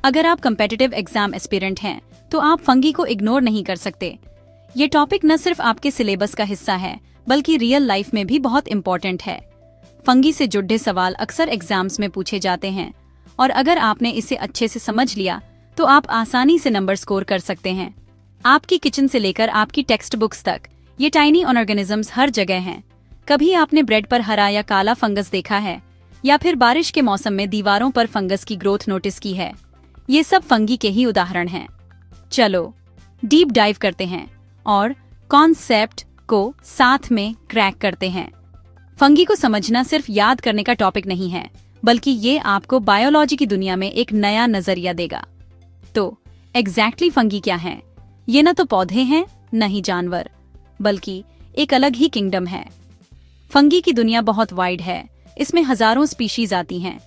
अगर आप competitive exam aspirant हैं तो आप फंगी को इग्नोर नहीं कर सकते। ये टॉपिक न सिर्फ आपके सिलेबस का हिस्सा है बल्कि रियल लाइफ में भी बहुत इम्पोर्टेंट है। फंगी से जुड़े सवाल अक्सर एग्जाम्स में पूछे जाते हैं और अगर आपने इसे अच्छे से समझ लिया तो आप आसानी से नंबर स्कोर कर सकते हैं। आपकी किचन से लेकर आपकी टेक्स्ट बुक्स तक ये टाइनी ऑर्गेनिजम्स हर जगह हैं। कभी आपने ब्रेड पर हरा या काला फंगस देखा है या फिर बारिश के मौसम में दीवारों पर फंगस की ग्रोथ नोटिस की है? ये सब फंगी के ही उदाहरण हैं। चलो डीप डाइव करते हैं और कॉन्सेप्ट को साथ में क्रैक करते हैं। फंगी को समझना सिर्फ याद करने का टॉपिक नहीं है बल्कि ये आपको बायोलॉजी की दुनिया में एक नया नजरिया देगा। तो एग्जैक्टली फंगी क्या है? ये न तो पौधे हैं न ही जानवर, बल्कि एक अलग ही किंगडम है। फंगी की दुनिया बहुत वाइड है। इसमें हजारों स्पीशीज आती हैं,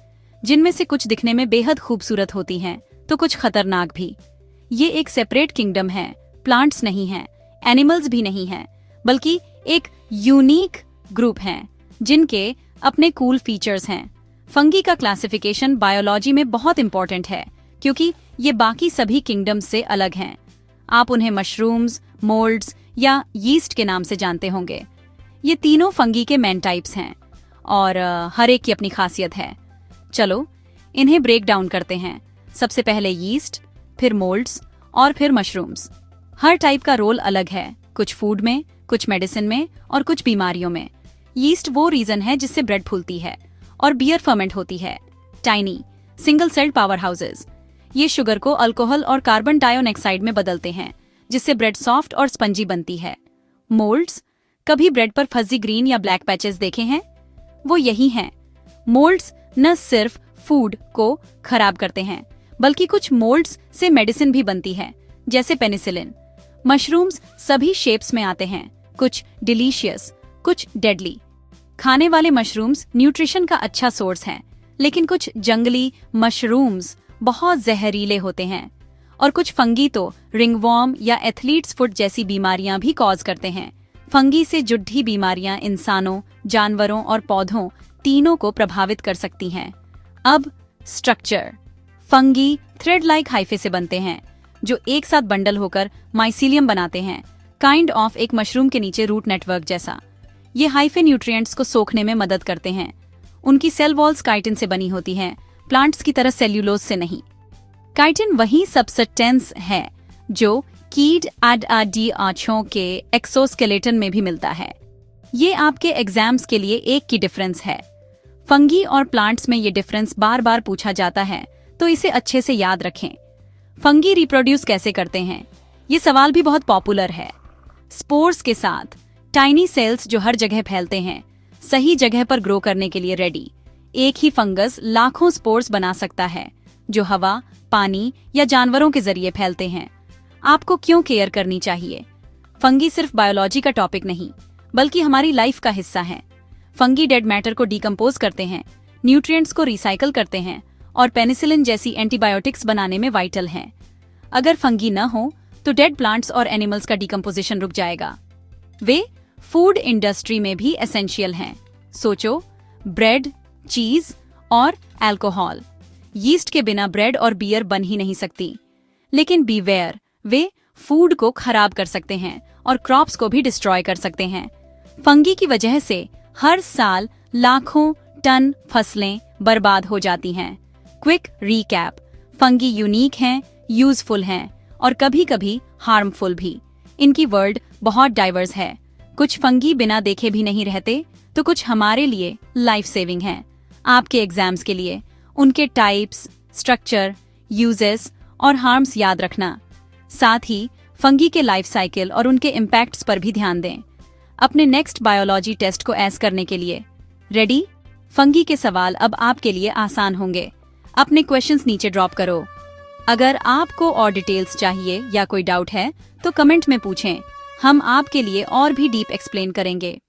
जिनमें से कुछ दिखने में बेहद खूबसूरत होती हैं तो कुछ खतरनाक भी। ये एक सेपरेट किंगडम है, प्लांट्स नहीं हैं, एनिमल्स भी नहीं हैं, बल्कि एक यूनिक ग्रुप हैं जिनके अपने कूल फीचर्स हैं। फंगी का क्लासिफिकेशन बायोलॉजी में बहुत इंपॉर्टेंट है क्योंकि ये बाकी सभी किंगडम्स से अलग हैं। आप उन्हें मशरूम्स, मोल्ड्स या यीस्ट के नाम से जानते होंगे। ये तीनों फंगी के मेन टाइप्स हैं और हर एक की अपनी खासियत है। चलो इन्हें ब्रेक डाउन करते हैं। सबसे पहले यीस्ट, फिर मोल्ड्स और फिर मशरूम्स। हर टाइप का रोल अलग है, कुछ फूड में, कुछ मेडिसिन में और कुछ बीमारियों में। यीस्ट वो रीजन है जिससे ब्रेड फूलती है और बियर फर्मेंट होती है। Tiny single celled power houses, ये शुगर को अल्कोहल और कार्बन डाइऑक्साइड में बदलते हैं जिससे ब्रेड सॉफ्ट और स्पंजी बनती है। मोल्ड्स, कभी ब्रेड पर फजी ग्रीन या ब्लैक पैचेस देखे हैं? वो यही हैं। मोल्ड्स न सिर्फ फूड को खराब करते हैं बल्कि कुछ मोल्ड्स से मेडिसिन भी बनती है, जैसे पेनिसिलिन। मशरूम्स सभी शेप्स में आते हैं, कुछ डिलीशियस, कुछ डेडली। खाने वाले मशरूम्स न्यूट्रिशन का अच्छा सोर्स हैं, लेकिन कुछ जंगली मशरूम्स बहुत जहरीले होते हैं और कुछ फंगी तो रिंगवॉर्म या एथलीट्स फुट जैसी बीमारियां भी कॉज करते हैं। फंगी से जुड़ी बीमारियां इंसानों, जानवरों और पौधों तीनों को प्रभावित कर सकती हैं। अब structure. Fungi thread like hyphae से बनते हैं जो एक साथ बंडल होकर माइसीलियम बनाते हैं, काइंड ऑफ एक मशरूम के नीचे रूट नेटवर्क जैसा। ये हाइफे न्यूट्रिएंट्स को सोखने में मदद करते हैं। उनकी सेल वॉल्स काइटिन से बनी होती हैं, प्लांट्स की तरह सेल्यूलोज से नहीं। काइटिन वही सबस्टेंस है जो कीट आँचों के एक्सोस्केलेटन में भी मिलता है। ये आपके एग्जाम्स के लिए एक की डिफरेंस है। फंगी और प्लांट्स में ये डिफरेंस बार बार पूछा जाता है, तो इसे अच्छे से याद रखें। फंगी रिप्रोड्यूस कैसे करते हैं? ये सवाल भी बहुत पॉपुलर है। स्पोर्स के साथ, टाइनी सेल्स जो हर जगह फैलते हैं, सही जगह पर ग्रो करने के लिए रेडी। एक ही फंगस लाखों स्पोर्स बना सकता है जो हवा, पानी या जानवरों के जरिए फैलते हैं। आपको क्यों केयर करनी चाहिए? फंगी सिर्फ बायोलॉजी का टॉपिक नहीं बल्कि हमारी लाइफ का हिस्सा है। फंगी डेड मैटर को डिकम्पोज करते हैं, न्यूट्रिएंट्स को रिसाइकल करते हैं और पेनिसिलिन जैसी एंटीबायोटिक्स बनाने में वाइटल हैं। अगर फंगी न हो तो डेड प्लांट्स और एनिमल्स का डिकम्पोजिशन रुक जाएगा। वे फूड इंडस्ट्री में भी एसेंशियल हैं। सोचो, ब्रेड, चीज और अल्कोहल। यीस्ट के बिना ब्रेड और बियर बन ही नहीं सकती। लेकिन बीवेयर, वे फूड को खराब कर सकते हैं और क्रॉप्स को भी डिस्ट्रॉय कर सकते हैं। फंगी की वजह से हर साल लाखों टन फसलें बर्बाद हो जाती हैं। क्विक रीकैप, फंगी यूनिक हैं, यूजफुल हैं और कभी कभी हार्मफुल भी। इनकी वर्ल्ड बहुत डाइवर्स है। कुछ फंगी बिना देखे भी नहीं रहते तो कुछ हमारे लिए लाइफ सेविंग हैं। आपके एग्जाम्स के लिए उनके टाइप्स, स्ट्रक्चर, यूजेस और हार्म्स याद रखना। साथ ही फंगी के लाइफ साइकिल और उनके इम्पैक्ट्स पर भी ध्यान दें। अपने नेक्स्ट बायोलॉजी टेस्ट को ऐस करने के लिए रेडी? फंगी के सवाल अब आपके लिए आसान होंगे। अपने क्वेश्चंस नीचे ड्रॉप करो। अगर आपको और डिटेल्स चाहिए या कोई डाउट है तो कमेंट में पूछें। हम आपके लिए और भी डीप एक्सप्लेन करेंगे।